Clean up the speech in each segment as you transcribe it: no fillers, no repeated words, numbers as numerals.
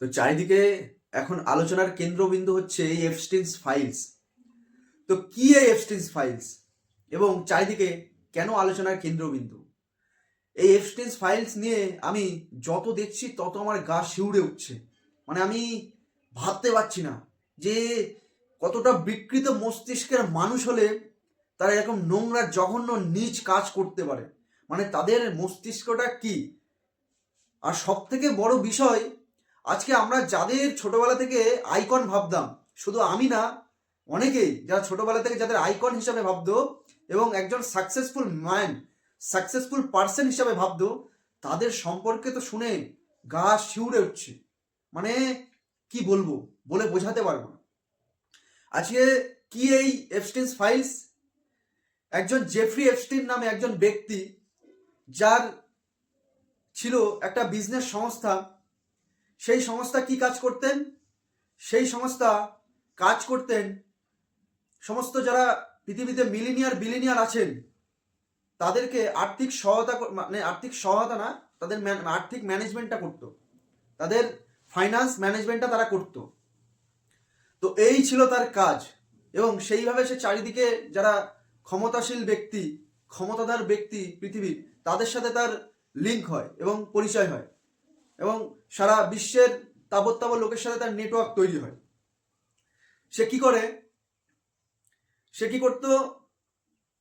তো চারিদিকে এখন আলোচনার কেন্দ্রবিন্দু হচ্ছে এই এপস্টিনস ফাইলস। তো কি এই এপস্টিনস ফাইলস এবং চারিদিকে কেন আলোচনার কেন্দ্রবিন্দু? এই এপস্টিনস ফাইলস নিয়ে আমি যত দেখছি তত আমার গা শিউরে উঠছে। মানে আমি ভাবতে পারছি না যে কতটা বিকৃত মস্তিষ্কের মানুষ হলে তারা এরকম নোংরা জঘন্য নীচ কাজ করতে পারে। মানে তাদের মস্তিষ্কটা কি। আর সব থেকে বড় বিষয়, আজকে আমরা যাদের ছোটবেলা থেকে আইকন ভাবতাম, শুধু আমি না, অনেকেই যারা ছোটবেলা থেকে যাদের আইকন হিসাবে ভাবতো এবং একজন সাকসেসফুল ম্যান, সাকসেসফুল পার্সন হিসাবে ভাবতো, তাদের সম্পর্কে তো শুনে গা শিউরে উঠছে। মানে কি বলবো, বলে বোঝাতে পারবো না। আজকে কি এই এপস্টিনস ফাইলস? একজন জেফ্রি এপস্টিন নামে একজন ব্যক্তি, যার ছিল একটা বিজনেস সংস্থা। সেই সংস্থা কি কাজ করতেন? সেই সংস্থা কাজ করতেন সমস্ত যারা পৃথিবীতে বিলিনিয়ার আছেন তাদেরকে আর্থিক সহায়তা, মানে আর্থিক সহায়তা না, তাদের আর্থিক ম্যানেজমেন্টটা করতো, তাদের ফাইন্যান্স ম্যানেজমেন্টটা তারা করতো। তো এই ছিল তার কাজ। এবং সেইভাবে সে চারিদিকে যারা ক্ষমতাশীল ব্যক্তি, ক্ষমতাধর ব্যক্তি পৃথিবীর, তাদের সাথে তার লিঙ্ক হয় এবং পরিচয় হয় এবং সারা বিশ্বের তাবৎ লোকের সাথে তার নেটওয়ার্ক তৈরি হয়। সে কি করতো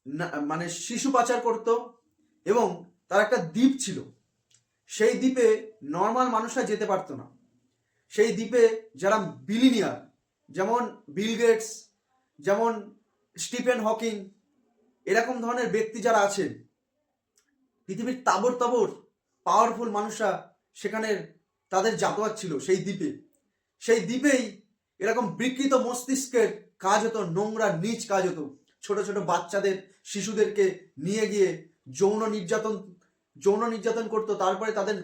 না, মানে শিশু পাচার করত। এবং তার একটা দ্বীপ ছিল, সেই দ্বীপে নর্মাল মানুষরা যেতে পারতো না। সেই দ্বীপে যারা বিলিনিয়ার, যেমন বিল গেটস, যেমন স্টিফেন হকিং, এরকম ধরনের ব্যক্তি যারা আছেন, পৃথিবীর তাবর পাওয়ারফুল মানুষরা সেখানে তাদের যাতায়াত ছিল সেই দ্বীপে। সেই দ্বীপেই এরকম বিকৃত মস্তিষ্কের কাজ হতো, নোংরা নীচ কাজ হতো। ছোট ছোট বাচ্চাদের, শিশুদেরকে নিয়ে গিয়ে যৌন নির্যাতন করতো, তারপরে তাদের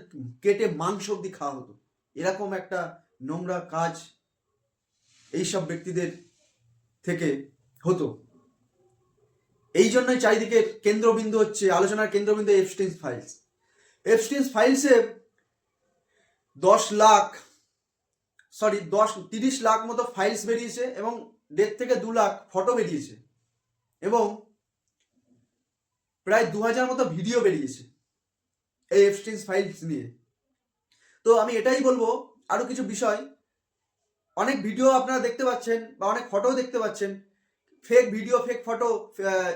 কেটে মাংস অব্দি খাওয়া হতো। এরকম একটা নোংরা কাজ এইসব ব্যক্তিদের থেকে হতো। এই জন্যই চারিদিকে কেন্দ্রবিন্দু হচ্ছে, আলোচনার কেন্দ্রবিন্দু এপস্টিনস ফাইলস। এপস্টিনস ফাইলসে 30 লাখ মতো ফাইলস বেরিয়েছে এবং 1.5 থেকে 2 লাখ ফটো বেরিয়েছে এবং প্রায় 2000 মতো ভিডিও বেরিয়েছে এই এপস্টিনস ফাইলস নিয়ে। তো আমি এটাই বলবো, আরো কিছু বিষয়, অনেক ভিডিও আপনারা দেখতে পাচ্ছেন বা অনেক ফটো দেখতে পাচ্ছেন, fake video, fake photo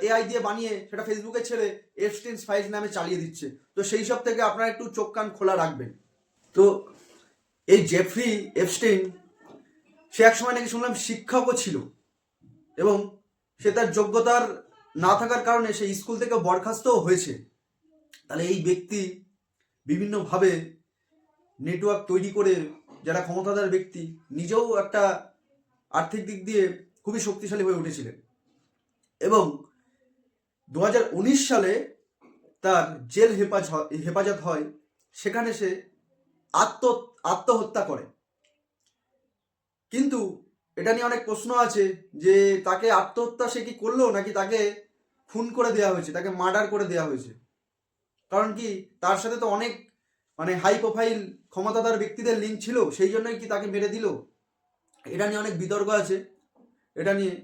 AI দিয়ে বানিয়ে সেটা ফেসবুকে ছেড়ে এপস্টিনস ফাইলস নামে চালিয়ে দিচ্ছে। তো সেই সব থেকে আপনারা একটু চোখ কান খোলা রাখবেন। তো এই জেফ্রি এপস্টিন, সে একসময় নাকি শুনলাম শিক্ষকও ছিল এবং সে তার যোগ্যতার না থাকার কারণে সে স্কুল থেকে বরখাস্তও হয়েছে। তাহলে এই ব্যক্তি বিভিন্নভাবে নেটওয়ার্ক তৈরি করে, যারা ক্ষমতাধর ব্যক্তি, নিজেও একটা আর্থিক দিক দিয়ে খুবই শক্তিশালী হয়ে উঠেছিলেন এবং 2019 সালে তার জেল হেফাজত হয়। সেখানে সে আত্মহত্যা করে। কিন্তু এটা নিয়ে অনেক প্রশ্ন আছে যে তাকে আত্মহত্যা সে কি করলো, নাকি তাকে খুন করে দেওয়া হয়েছে, তাকে মার্ডার করে দেওয়া হয়েছে। কারণ কি, তার সাথে তো অনেক হাই প্রোফাইল ক্ষমতাধর ব্যক্তিদের লিঙ্ক ছিল, সেই জন্যই কি তাকে মেরে দিল। এটা নিয়ে অনেক বিতর্ক আছে। এটা নিয়ে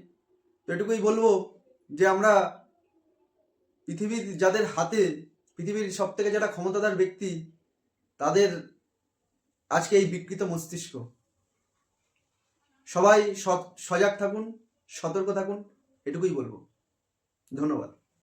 তো এটুকুই বলবো যে আমরা পৃথিবীর যাদের হাতে, পৃথিবীর সব থেকে যারা ক্ষমতাধর ব্যক্তি, তাদের আজকে এই বিকৃত মস্তিষ্ক। সবাই সজাগ থাকুন, সতর্ক থাকুন, এটুকুই বলবো। ধন্যবাদ।